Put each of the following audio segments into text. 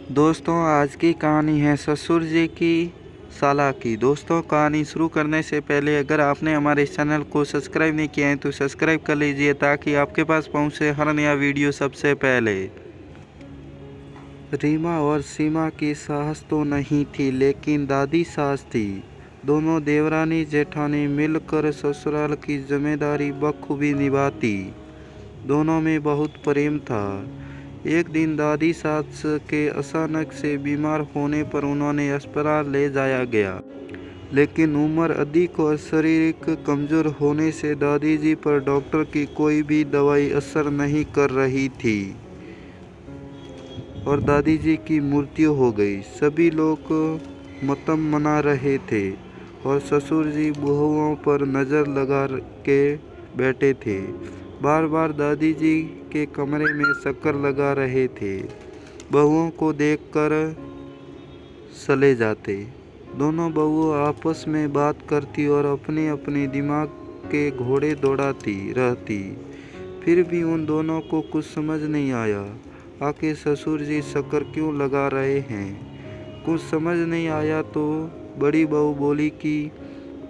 दोस्तों आज की कहानी है ससुर जी की साला की। दोस्तों कहानी शुरू करने से पहले अगर आपने हमारे चैनल को सब्सक्राइब नहीं किया है तो सब्सक्राइब कर लीजिए ताकि आपके पास पहुंचे हर नया वीडियो सबसे पहले। रीमा और सीमा की सास तो नहीं थी लेकिन दादी सास थी। दोनों देवरानी जेठानी मिलकर ससुराल की जिम्मेदारी बखूबी निभाती। दोनों में बहुत प्रेम था। एक दिन दादी सास के अचानक से बीमार होने पर उन्होंने अस्पताल ले जाया गया, लेकिन उम्र अधिक और शारीरिक कमजोर होने से दादी जी पर डॉक्टर की कोई भी दवाई असर नहीं कर रही थी और दादी जी की मृत्यु हो गई। सभी लोग मातम मना रहे थे और ससुर जी बहुओं पर नज़र लगा के बैठे थे। बार बार दादी जी के कमरे में चक्कर लगा रहे थे। बहुओं को देखकर चले जाते। दोनों बहुओं आपस में बात करती और अपने अपने दिमाग के घोड़े दौड़ाती रहती। फिर भी उन दोनों को कुछ समझ नहीं आया। आके ससुर जी चक्कर क्यों लगा रहे हैं। कुछ समझ नहीं आया तो बड़ी बहू बोली कि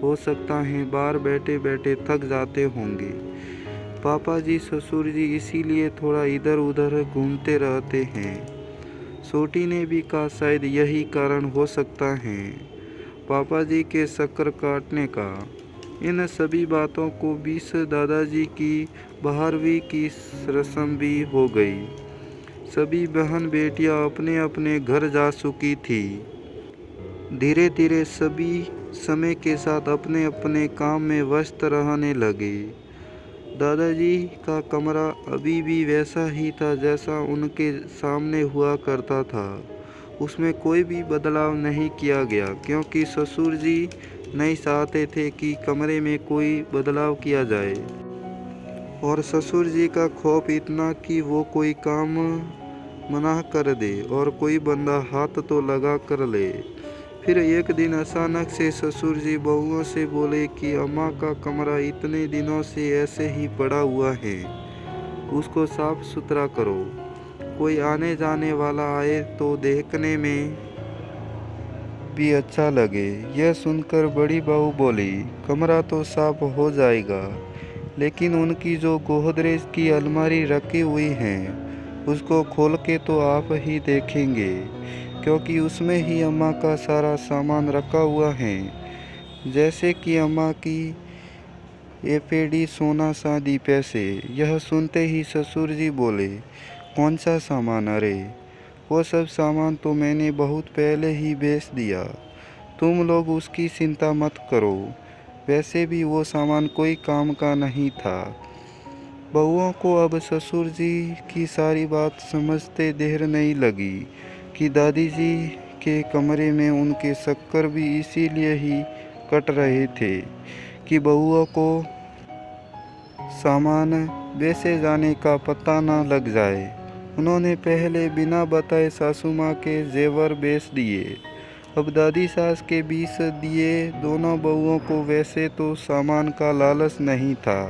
हो सकता है बाहर बैठे बैठे थक जाते होंगे। पापा जी ससुर जी इसीलिए थोड़ा इधर उधर घूमते रहते हैं। छोटी ने भी कहा शायद यही कारण हो सकता है पापा जी के चक्कर काटने का। इन सभी बातों को बीच दादाजी की 12वीं की रस्म भी हो गई। सभी बहन बेटियां अपने अपने घर जा चुकी थी। धीरे धीरे सभी समय के साथ अपने अपने काम में व्यस्त रहने लगे। दादाजी का कमरा अभी भी वैसा ही था जैसा उनके सामने हुआ करता था। उसमें कोई भी बदलाव नहीं किया गया क्योंकि ससुर जी नहीं चाहते थे कि कमरे में कोई बदलाव किया जाए और ससुर जी का खौफ इतना कि वो कोई काम मना कर दे और कोई बंदा हाथ तो लगा कर ले। फिर एक दिन अचानक से ससुर जी बहुओं से बोले कि अम्मा का कमरा इतने दिनों से ऐसे ही पड़ा हुआ है, उसको साफ सुथरा करो। कोई आने जाने वाला आए तो देखने में भी अच्छा लगे। यह सुनकर बड़ी बहू बोली कमरा तो साफ हो जाएगा, लेकिन उनकी जो गोदरेज की अलमारी रखी हुई है उसको खोल के तो आप ही देखेंगे क्योंकि उसमें ही अम्मा का सारा सामान रखा हुआ है, जैसे कि अम्मा की एफडी, सोना, चांदी, पैसे। यह सुनते ही ससुर जी बोले कौन सा सामान? अरे वो सब सामान तो मैंने बहुत पहले ही बेच दिया, तुम लोग उसकी चिंता मत करो। वैसे भी वो सामान कोई काम का नहीं था। बहुओं को अब ससुर जी की सारी बात समझते देर नहीं लगी कि दादी जी के कमरे में उनके चक्कर भी इसीलिए ही कट रहे थे कि बहुओं को सामान बेचे जाने का पता न लग जाए। उन्होंने पहले बिना बताए सासू माँ के जेवर बेच दिए, अब दादी सास के बीच दिए। दोनों बहुओं को वैसे तो सामान का लालच नहीं था,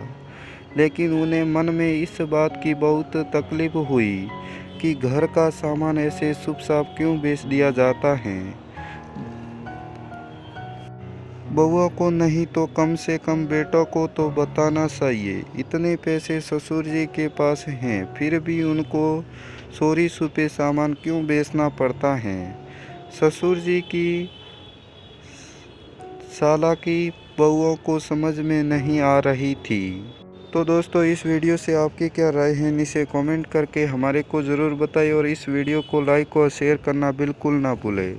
लेकिन उन्हें मन में इस बात की बहुत तकलीफ हुई कि घर का सामान ऐसे चुपचाप क्यों बेच दिया जाता है। बहुओं को नहीं तो कम से कम बेटों को तो बताना चाहिए। इतने पैसे ससुर जी के पास हैं, फिर भी उनको चोरी छुपे सामान क्यों बेचना पड़ता है। ससुर जी की चालाकी बहुओं को समझ में नहीं आ रही थी। तो दोस्तों इस वीडियो से आपकी क्या राय है नीचे कमेंट करके हमारे को ज़रूर बताइए और इस वीडियो को लाइक और शेयर करना बिल्कुल ना भूलें।